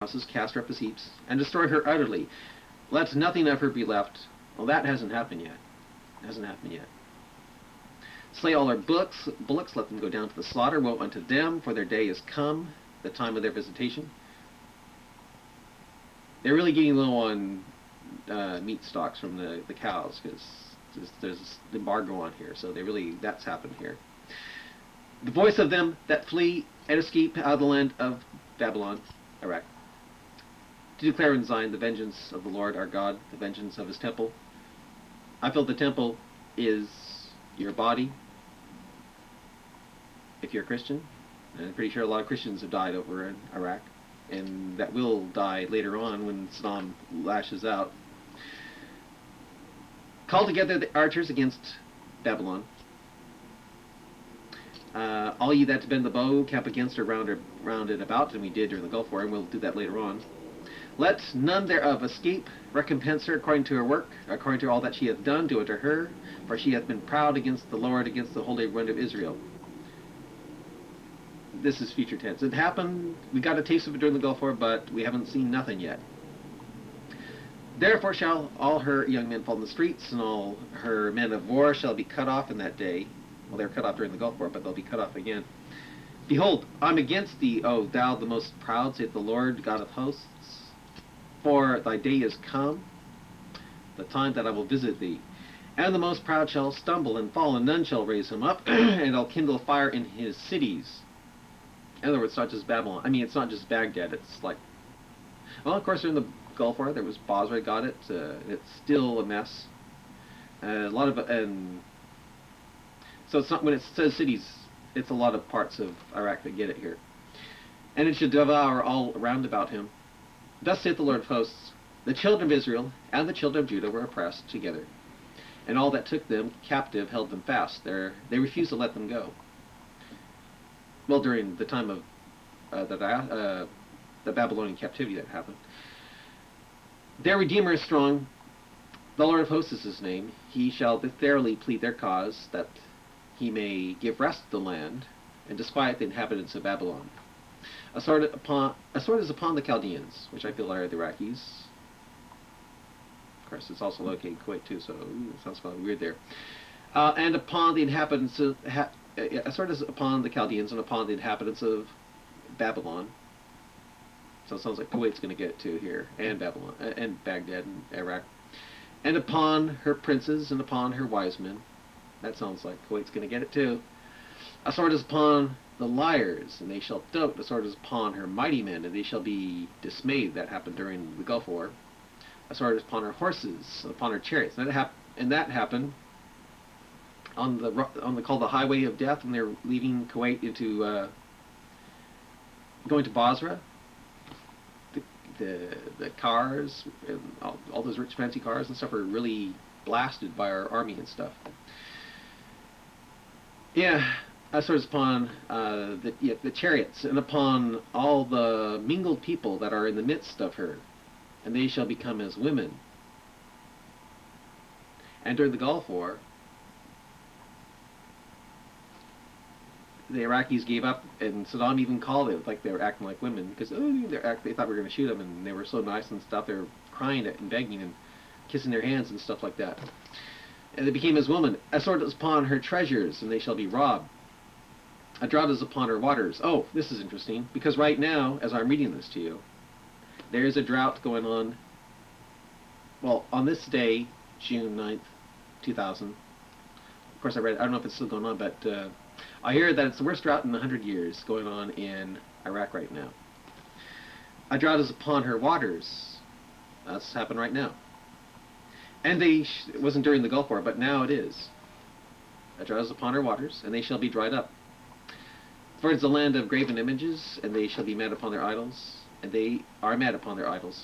houses, cast her up as heaps, and destroy her utterly. Let nothing of her be left. Well, that hasn't happened yet. It hasn't happened yet. Slay all her bullocks, let them go down to the slaughter. Woe unto them, for their day is come, the time of their visitation. They're really getting low on meat stocks from the cows, because there's an embargo on here, so that's happened here. The voice of them that flee and escape out of the land of Babylon, Iraq, to declare in Zion the vengeance of the Lord our God, the vengeance of his temple. I feel the temple is your body, if you're a Christian. And I'm pretty sure a lot of Christians have died over in Iraq, and that will die later on when Saddam lashes out. Call together the archers against Babylon. All ye that bend the bow, camp against her round it about, and we did during the Gulf War, and we'll do that later on. Let none thereof escape. Recompense her according to her work, according to all that she hath done, do unto her, for she hath been proud against the Lord, against the Holy One of Israel. This is future tense. It happened, we got a taste of it during the Gulf War, but we haven't seen nothing yet. Therefore shall all her young men fall in the streets, and all her men of war shall be cut off in that day. Well, they were cut off during the Gulf War, but they'll be cut off again. Behold, I'm against thee, O thou the most proud, saith the Lord God of hosts. For thy day is come, the time that I will visit thee. And the most proud shall stumble and fall, and none shall raise him up, and I'll kindle fire in his cities. In other words, it's not just Babylon. I mean, it's not just Baghdad. It's like, well, of course, during the Gulf War, there was Basra got it. It's still a mess. A lot of, and so it's not, when it says cities, it's a lot of parts of Iraq that get it here. And it should devour all round about him. Thus saith the Lord of hosts, the children of Israel and the children of Judah were oppressed together, and all that took them captive held them fast. They refused to let them go. Well, during the time of the Babylonian captivity that happened. Their Redeemer is strong. The Lord of hosts is his name. He shall thoroughly plead their cause, that he may give rest to the land, and disquiet the inhabitants of Babylon. A sword is upon the Chaldeans, which I feel are the Iraqis. Of course, it's also located in Kuwait too, so it sounds kind of weird there. And upon the inhabitants of a sword is upon the Chaldeans and upon the inhabitants of Babylon. So it sounds like Kuwait's going to get it too here, and Babylon, and Baghdad and Iraq. And upon her princes and upon her wise men. That sounds like Kuwait's going to get it too. A sword is upon the liars, and they shall dote. A sword is upon her mighty men, and they shall be dismayed. That happened during the Gulf War. A sword is upon her horses, and upon her chariots. And that happened on the called the Highway of Death, when they're leaving Kuwait into going to Basra. The cars and all those rich fancy cars and stuff are really blasted by our army and stuff. Yeah. As far as upon the chariots, and upon all the mingled people that are in the midst of her, and they shall become as women. And during the Gulf War, the Iraqis gave up, and Saddam even called it like they were acting like women, because they thought we were going to shoot them, and they were so nice and stuff. They were crying and begging and kissing their hands and stuff like that. And they became as women. A sword is upon her treasures, and they shall be robbed. A drought is upon her waters. Oh, this is interesting, because right now, as I'm reading this to you, there is a drought going on. Well, on this day, June 9th, 2000. Of course, I don't know if it's still going on, but I hear that it's the worst drought in 100 years going on in Iraq right now. A drought is upon her waters. That's happened right now. And it wasn't during the Gulf War, but now it is. A drought is upon her waters, and they shall be dried up. For it is the land of graven images, and they shall be mad upon their idols, and they are mad upon their idols.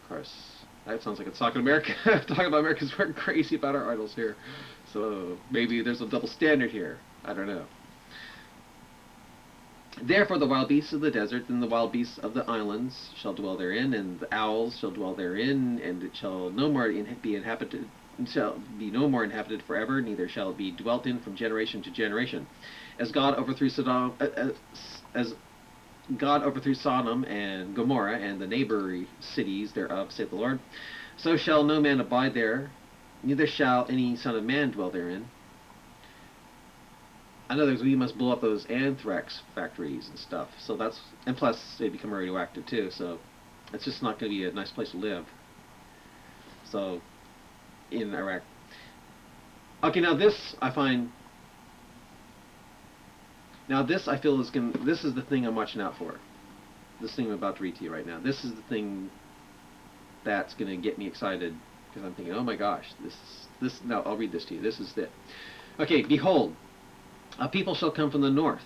Of course, that sounds like it's talking America. Talking about Americans, we're crazy about our idols here. So maybe there's a double standard here. I don't know. Therefore the wild beasts of the desert and the wild beasts of the islands shall dwell therein, and the owls shall dwell therein, and it shall no more be inhabited. Shall be no more inhabited forever, neither shall it be dwelt in from generation to generation. As God overthrew Saddam, God overthrew Sodom and Gomorrah and the neighboring cities thereof, saith the Lord. So shall no man abide there, neither shall any son of man dwell therein. In other words, we must blow up those anthrax factories and stuff. So that's, and plus they become radioactive too. So it's just not going to be a nice place to live. So in Iraq. Okay, now this I find. Now this I feel is going. This is the thing I'm watching out for. This thing I'm about to read to you right now. This is the thing that's going to get me excited because I'm thinking, oh my gosh, this. Now I'll read this to you. This is it. Okay, behold, a people shall come from the north,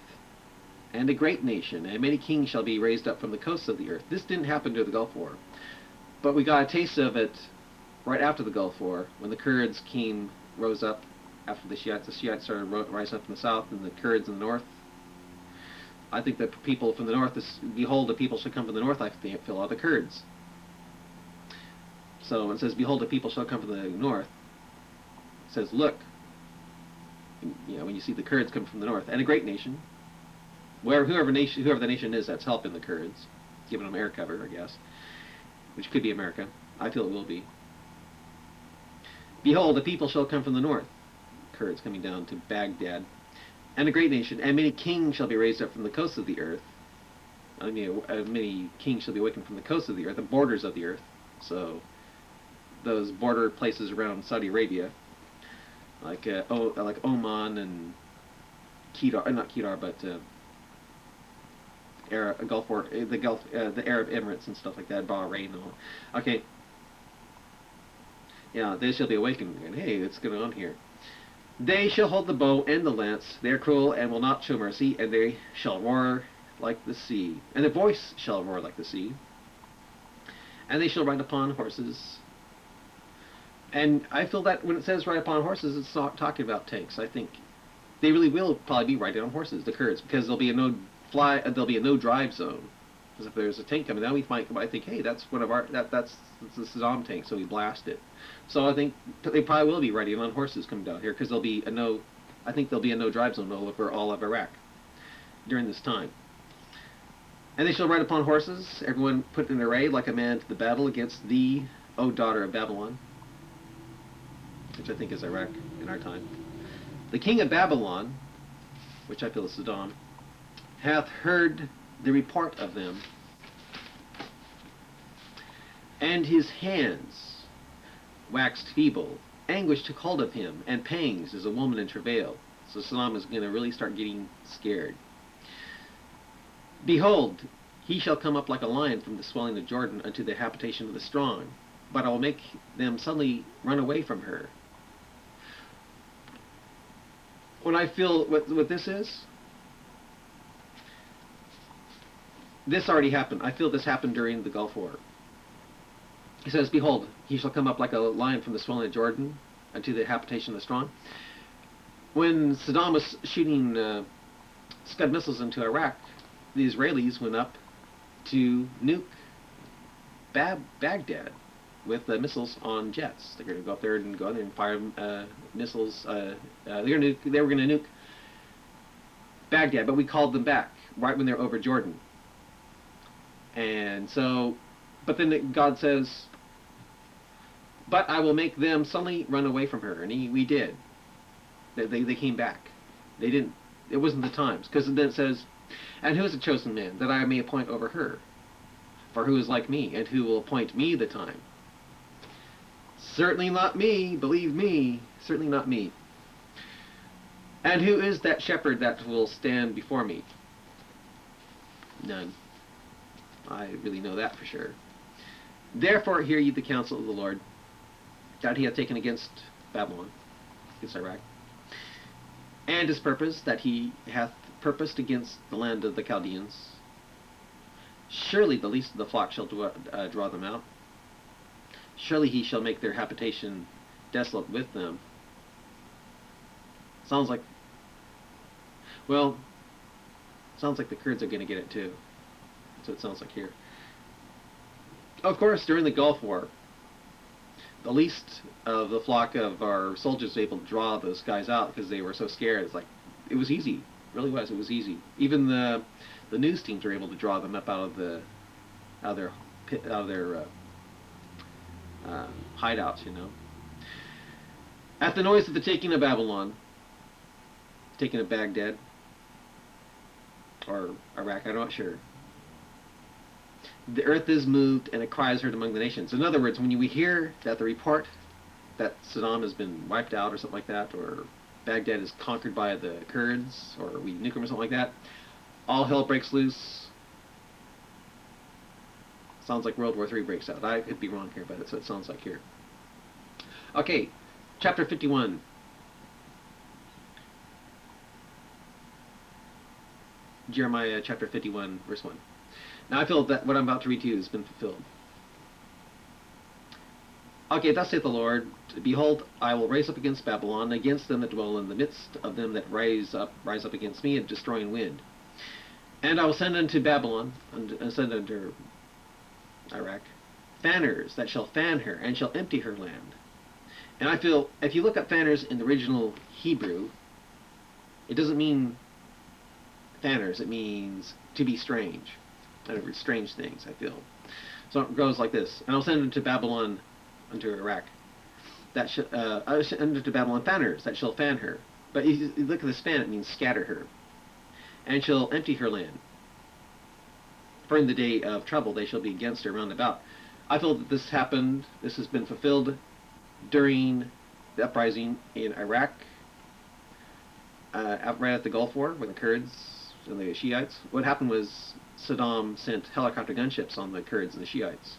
and a great nation, and many kings shall be raised up from the coasts of the earth. This didn't happen during the Gulf War, but we got a taste of it right after the Gulf War when the Kurds rose up after the Shiites. The Shiites started rising up from the south, and the Kurds in the north. I think that people from the north, behold, the people shall come from the north, I feel, are the Kurds. So when it says, behold, the people shall come from the north, it says, look, you know, when you see the Kurds come from the north, and a great nation, whoever the nation is that's helping the Kurds, giving them air cover, I guess, which could be America. I feel it will be. Behold, the people shall come from the north, Kurds coming down to Baghdad, and a great nation, and many kings shall be raised up from the coasts of the earth. I mean, many kings shall be awakened from the coasts of the earth, the borders of the earth. So those border places around Saudi Arabia, like Oman and Kedar, not Kedar, but Gulf War, the Arab Emirates and stuff like that, Bahrain and all. Okay. Yeah, they shall be awakened, and hey, what's going on here? They shall hold the bow and the lance. They are cruel and will not show mercy, and they shall roar like the sea. And their voice shall roar like the sea. And they shall ride upon horses. And I feel that when it says ride upon horses, it's not talking about tanks. I think they really will probably be riding on horses, the Kurds, because there'll be a no drive zone. Because if there's a tank coming down, we might think, hey, that's one of our that's the Saddam tank, so we blast it. So I think they probably will be riding on horses coming down here because there'll be I think there'll be a no drive zone over all of Iraq during this time. And they shall ride upon horses, everyone put in array like a man to the battle against thee, O daughter of Babylon, which I think is Iraq in our time. The king of Babylon, which I feel is Saddam, hath heard the report of them, and his hands waxed feeble. Anguish took hold of him, and pangs as a woman in travail. So Saddam is going to really start getting scared. Behold, he shall come up like a lion from the swelling of Jordan unto the habitation of the strong, but I will make them suddenly run away from her. When I feel what this is, this already happened. I feel this happened during the Gulf War. He says, behold, he shall come up like a lion from the swelling of Jordan unto the habitation of the strong. When Saddam was shooting Scud missiles into Iraq, the Israelis went up to nuke Baghdad with missiles on jets. They're going to go up there and fire missiles. They were going to nuke Baghdad, but we called them back right when they're over Jordan. And so, but then God says, but I will make them suddenly run away from her. And we did. They came back. They didn't. It wasn't the times. Because then it says, and who is the chosen man, that I may appoint over her? For who is like me, and who will appoint me the time? Certainly not me, believe me, certainly not me. And who is that shepherd that will stand before me? None. I really know that for sure. Therefore hear ye the counsel of the Lord, that he hath taken against Babylon, against Iraq, and his purpose that he hath purposed against the land of the Chaldeans. Surely the least of the flock shall draw them out. Surely he shall make their habitation desolate with them. Sounds like, well, sounds like the Kurds are going to get it too. That's what it sounds like here. Of course, during the Gulf War, the least of the flock of our soldiers were able to draw those guys out because they were so scared. It's like, it was easy. It really was. It was easy. Even the the news teams are able to draw them up out of their hideouts, you know. At the noise of the taking of Babylon, taking of Baghdad, or Iraq, I'm not sure. The earth is moved and a cry is heard among the nations. In other words, when we hear that the report that Saddam has been wiped out or something like that, or Baghdad is conquered by the Kurds, or we nuke them or something like that, all hell breaks loose. Sounds like World War III breaks out. I could be wrong here, but that's what it sounds like here. Okay, chapter 51. Jeremiah chapter 51, verse 1. Now I feel that what I'm about to read to you has been fulfilled. Okay, thus saith the Lord, behold, I will raise up against Babylon, against them that dwell in the midst of them that rise up against me, a destroying wind. And I will send unto Babylon, and send unto Iraq, fanners that shall fan her, and shall empty her land. And I feel, if you look up fanners in the original Hebrew, it doesn't mean fanners, it means to be strange. In other words, strange things, I feel. So it goes like this. And I'll send unto Babylon, unto Iraq, I will send unto Babylon fanners that shall fan her. But you look at this fan, it means scatter her. And shall empty her land. For in the day of trouble they shall be against her round about. I feel that this happened, this has been fulfilled during the uprising in Iraq, right at the Gulf War, with the Kurds and the Shiites. What happened was Saddam sent helicopter gunships on the Kurds and the Shiites.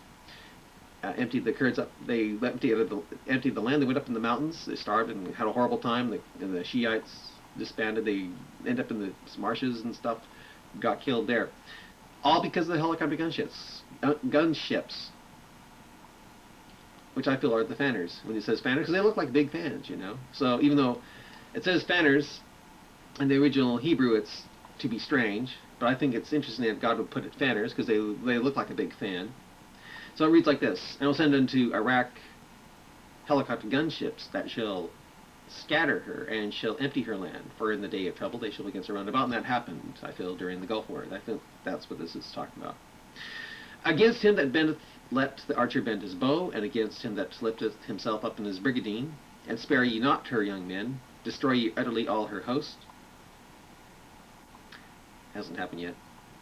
Emptied the Kurds up. They emptied the land. They went up in the mountains. They starved and had a horrible time. And the Shiites disbanded. They ended up in the marshes and stuff. Got killed there. All because of the helicopter gunships, which I feel are the fanners. When it says fanners, because they look like big fans, you know. So even though it says fanners in the original Hebrew, it's to be strange. But I think it's interesting that God would put it fanners because they look like a big fan. So it reads like this: and I will send unto Iraq helicopter gunships that shall scatter her and shall empty her land. For in the day of trouble they shall be against her round about. And that happened, I feel, during the Gulf War. I think that's what this is talking about. Against him that bendeth, let the archer bend his bow, and against him that lifteth himself up in his brigandine. And spare ye not her young men, destroy ye utterly all her host. Hasn't happened yet.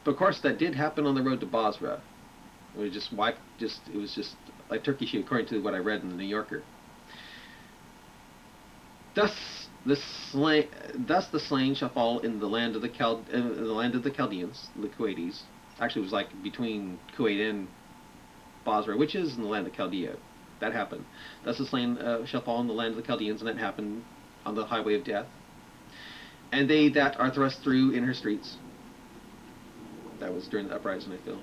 But of course that did happen on the road to Basra. It was just wiped. It was just like turkey shoot, according to what I read in the New Yorker. Thus the slain shall fall in the land of the Chaldeans, the Kuwaitis. Actually, it was like between Kuwait and Basra, which is in the land of Chaldea. That happened. Thus the slain shall fall in the land of the Chaldeans, and that happened on the highway of death. And they that are thrust through in her streets. That was during the uprising, I feel.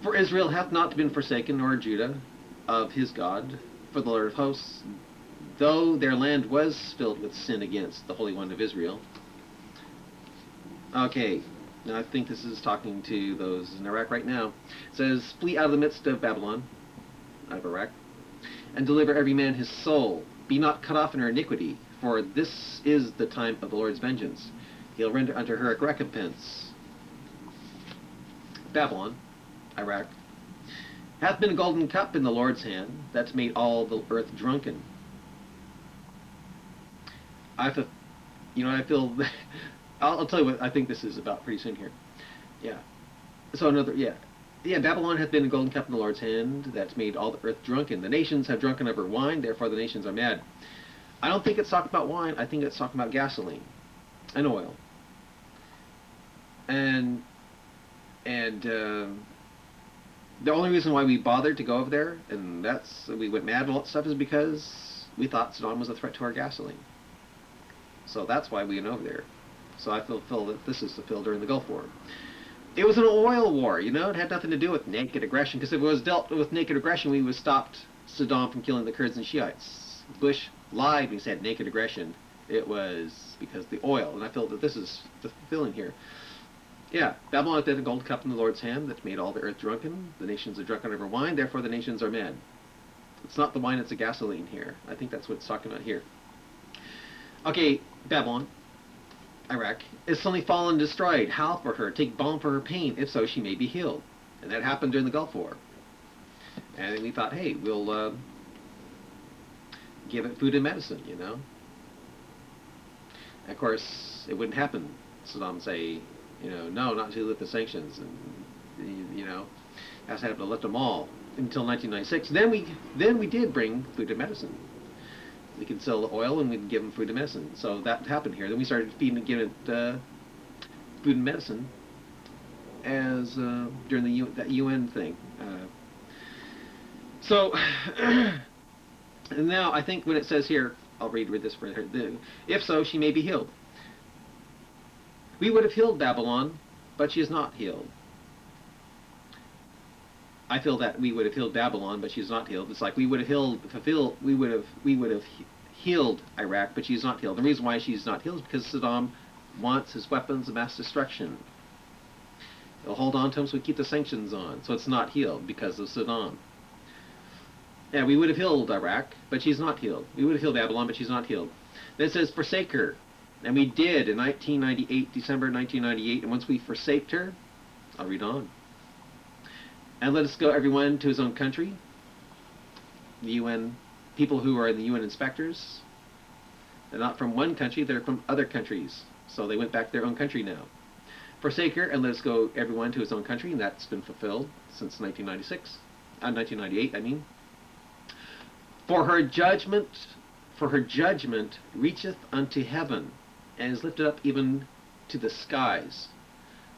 For Israel hath not been forsaken, nor Judah of his God. For the Lord of hosts, though their land was filled with sin against the Holy One of Israel. Okay, now I think this is talking to those in Iraq right now. It says, flee out of the midst of Babylon, out of Iraq, and deliver every man his soul. Be not cut off in her iniquity, for this is the time of the Lord's vengeance. He'll render unto her a recompense. Babylon, Iraq, hath been a golden cup in the Lord's hand, that's made all the earth drunken. I feel, I'll tell you what I think this is about pretty soon here. Yeah. So Babylon hath been a golden cup in the Lord's hand, that's made all the earth drunken. The nations have drunken of her wine, therefore the nations are mad. I don't think it's talking about wine, I think it's talking about gasoline and oil. And the only reason why we bothered to go over there, and we went mad and all that stuff, is because we thought Saddam was a threat to our gasoline. So that's why we went over there. So I feel that this is fulfilled during the Gulf War. It was an oil war, you know. It had nothing to do with naked aggression, because if it was dealt with naked aggression, we would have stopped Saddam from killing the Kurds and Shiites. Bush lied when he said naked aggression. It was because of the oil, and I feel that this is fulfilling here. Yeah, Babylon hath been a gold cup in the Lord's hand that made all the earth drunken. The nations are drunken of her wine, therefore the nations are mad. It's not the wine, it's the gasoline here. I think that's what it's talking about here. Okay, Babylon, Iraq, is suddenly fallen and destroyed. Howl for her, take balm for her pain, if so she may be healed. And that happened during the Gulf War. And we thought, hey, we'll give it food and medicine, you know. And of course, it wouldn't happen. Saddam would say, you know, no, not until you lift the sanctions, and you know, has to have to lift them all until 1996. Then we did bring food and medicine. We could sell the oil and we'd give them food and medicine. So that happened here. Then we started feeding and giving it food and medicine as during that UN thing. So and now I think when it says here, I'll read this for her. If so, she may be healed. We would have healed Babylon, but she is not healed. I feel that we would have healed Babylon, but she's not healed. It's like we would have healed Iraq, but she's not healed. The reason why she's not healed is because Saddam wants his weapons of mass destruction. He'll hold on to them so we keep the sanctions on. So it's not healed because of Saddam. Yeah, we would have healed Iraq, but she's not healed. We would have healed Babylon, but she's not healed. Then it says, forsake her. And we did in 1998, December 1998. And once we forsaked her, I'll read on. And let us go, everyone, to his own country. The UN, people who are the UN inspectors, they're not from one country, they're from other countries. So they went back to their own country now. Forsake her, and let us go, everyone, to his own country. And that's been fulfilled since 1998, I mean. For her judgment reacheth unto heaven, and is lifted up even to the skies.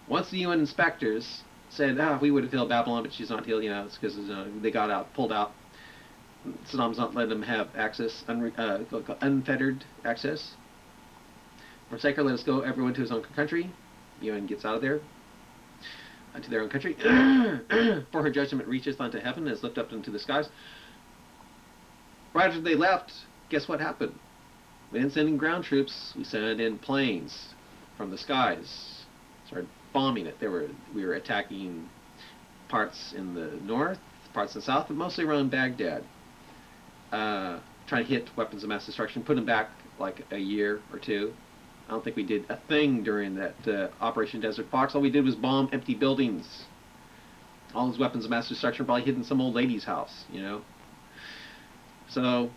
Once the UN inspectors said, we would have healed Babylon, but she's not healed, you know, it's because they got out, pulled out. Saddam's not letting them have access, unfettered access. Forsake her, let us go, everyone, to his own country. The UN gets out of there, to their own country. For her judgment reacheth unto heaven, and is lifted up into the skies. Right after they left, guess what happened? We didn't send in ground troops, we sent in planes from the skies. Started bombing it. We were attacking parts in the north, parts in the south, but mostly around Baghdad. Trying to hit weapons of mass destruction, put them back like a year or two. I don't think we did a thing during that Operation Desert Fox. All we did was bomb empty buildings. All those weapons of mass destruction probably hid in some old lady's house, you know. So,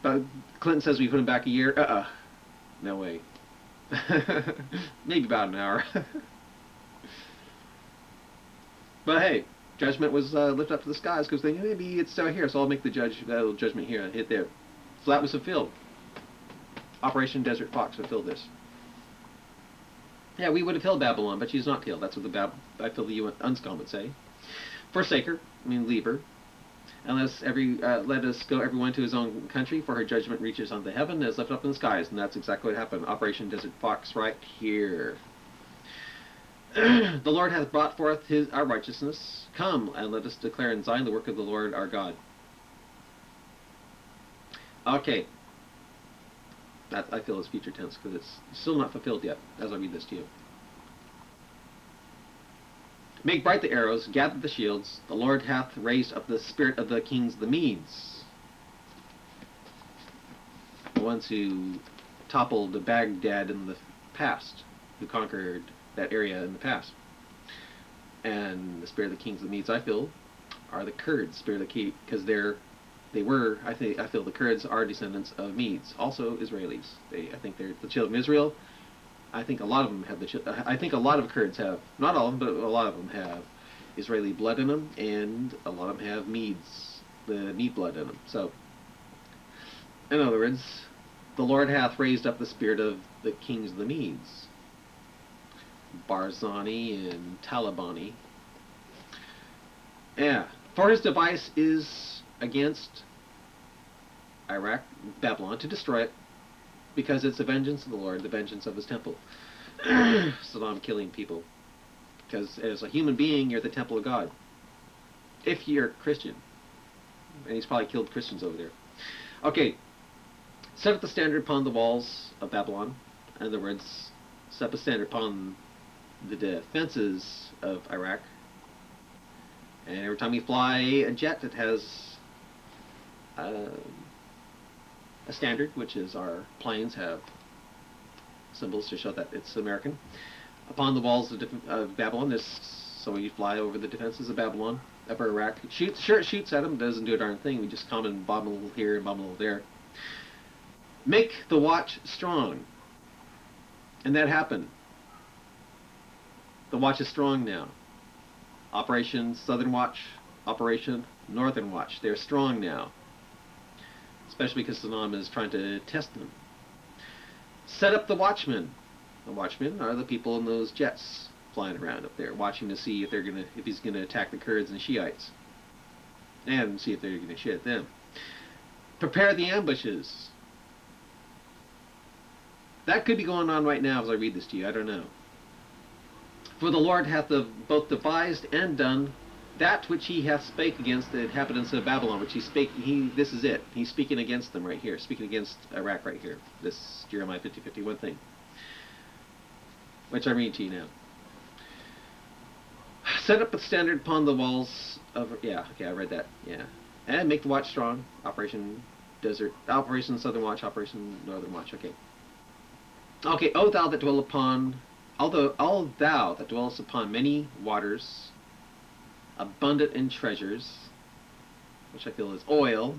but Clinton says we put him back a year. No way. Maybe about an hour. But hey, judgment was lifted up to the skies because they knew maybe it's down here, so I'll make the judgment here, hit there. So that was fulfilled. Operation Desert Fox fulfilled this. Yeah, we would have killed Babylon, but she's not killed. That's what I feel the UN UNSCOM would say. Forsake her, I mean leave her. And let us go everyone to his own country, for her judgment reaches unto heaven, and is lifted up in the skies. And that's exactly what happened. Operation Desert Fox right here. The Lord hath brought forth our righteousness. Come, and let us declare in Zion the work of the Lord our God. Okay. That, I feel, is future tense, because it's still not fulfilled yet, as I read this to you. Make bright the arrows, gather the shields. The Lord hath raised up the spirit of the kings of the Medes, the ones who toppled Baghdad in the past, who conquered that area in the past. And the spirit of the kings of the Medes, I feel, are the Kurds, spirit of the key, because I feel the Kurds are descendants of Medes, also Israelis. I think they're the children of Israel. I think a lot of them have I think a lot of Kurds have, not all of them, but a lot of them have Israeli blood in them, and a lot of them have the Mede blood in them. So, in other words, the Lord hath raised up the spirit of the kings of the Medes, Barzani and Talabani. Yeah, for his device is against Iraq, Babylon, to destroy it, because it's the vengeance of the Lord, the vengeance of his temple. Saddam killing people. Because as a human being, you're the temple of God. If you're Christian. And he's probably killed Christians over there. Okay. Set up the standard upon the walls of Babylon. In other words, set up a standard upon the defenses of Iraq. And every time you fly a jet, it has a standard, which is our planes have symbols to show that it's American. Upon the walls of Babylon, so we fly over the defenses of Babylon, over Iraq. It shoots at them, doesn't do a darn thing. We just come and bomb a little here and bomb a little there. Make the watch strong. And that happened. The watch is strong now. Operation Southern Watch, Operation Northern Watch. They're strong now. Especially because Saddam is trying to test them. Set up the watchmen. The watchmen are the people in those jets flying around up there, watching to see if he's gonna attack the Kurds and Shiites, and see if they're gonna shoot at them. Prepare the ambushes. That could be going on right now as I read this to you. I don't know. For the Lord hath both devised and done that which he hath spake against the inhabitants of Babylon, which he spake. This is it. He's speaking against them right here. Speaking against Iraq right here. This Jeremiah 50:51 thing, which I'm reading to you now. Set up a standard upon the walls of... Yeah, okay, I read that. Yeah. And make the watch strong. Operation Southern Watch, Operation Northern Watch. Okay. Okay, O thou that dwell upon... All thou that dwellest upon many waters, abundant in treasures, which I feel is oil,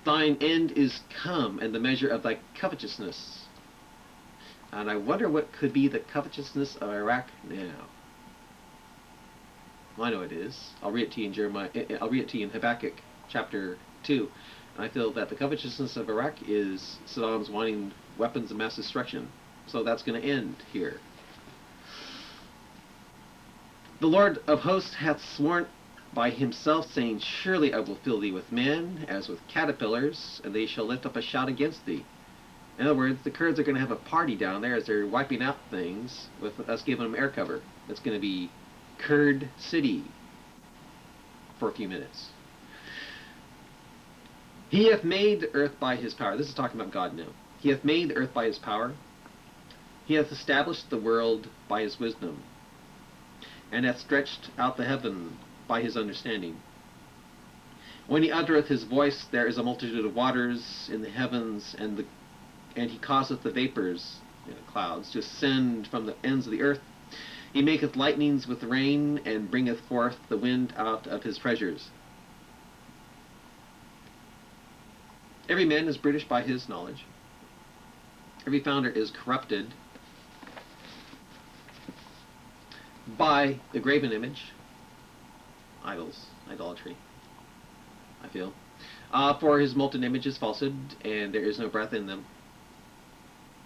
thine end is come, and the measure of thy covetousness. And I wonder what could be the covetousness of Iraq now. Well, I know it is. I'll read it to you in Habakkuk chapter 2. And I feel that the covetousness of Iraq is Saddam's wanting weapons of mass destruction. So that's going to end here. The Lord of hosts hath sworn by himself, saying, Surely I will fill thee with men, as with caterpillars, and they shall lift up a shout against thee. In other words, the Kurds are going to have a party down there as they're wiping out things, with us giving them air cover. It's going to be Kurd City for a few minutes. He hath made the earth by his power. This is talking about God now. He hath made the earth by his power. He hath established the world by his wisdom, and hath stretched out the heaven by his understanding. When he uttereth his voice, there is a multitude of waters in the heavens, and he causeth the vapors, clouds, to ascend from the ends of the earth. He maketh lightnings with rain, and bringeth forth the wind out of his treasures. Every man is British by his knowledge. Every founder is corrupted by the graven image, idols, idolatry, I feel. For his molten image is falsehood, and there is no breath in them.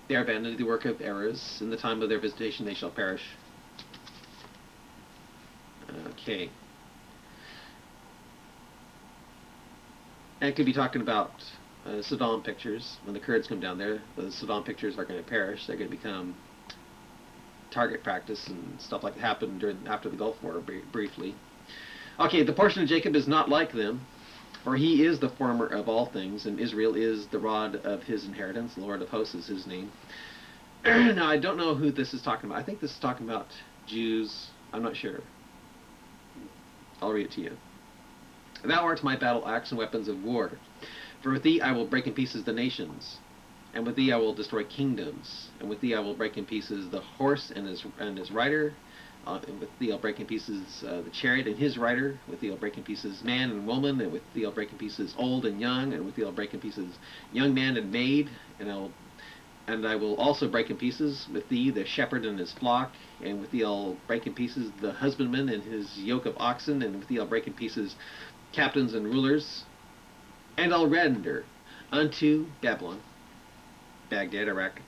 They are abandoned to the work of errors. In the time of their visitation they shall perish. Okay. And it could be talking about Saddam pictures. When the Kurds come down there, the Saddam pictures are going to perish. They're going to become target practice and stuff like that happened after the Gulf War briefly. Okay, the portion of Jacob is not like them, for he is the former of all things, and Israel is the rod of his inheritance. The Lord of hosts is his name. Now, I don't know who this is talking about. I think this is talking about Jews. I'm not sure. I'll read it to you. Thou art my battle axe and weapons of war. For with thee I will break in pieces the nations, and with thee I will destroy kingdoms, and with thee I will break in pieces the horse and his rider, and with thee I'll break in pieces the chariot and his rider, with thee I'll break in pieces man and woman, and with thee I'll break in pieces old and young, and with thee I'll break in pieces young man and maid, and I will also break in pieces with thee the shepherd and his flock, and with thee I'll break in pieces the husbandman and his yoke of oxen, and with thee I'll break in pieces captains and rulers, and I'll render unto Babylon, Baghdad, Iraq,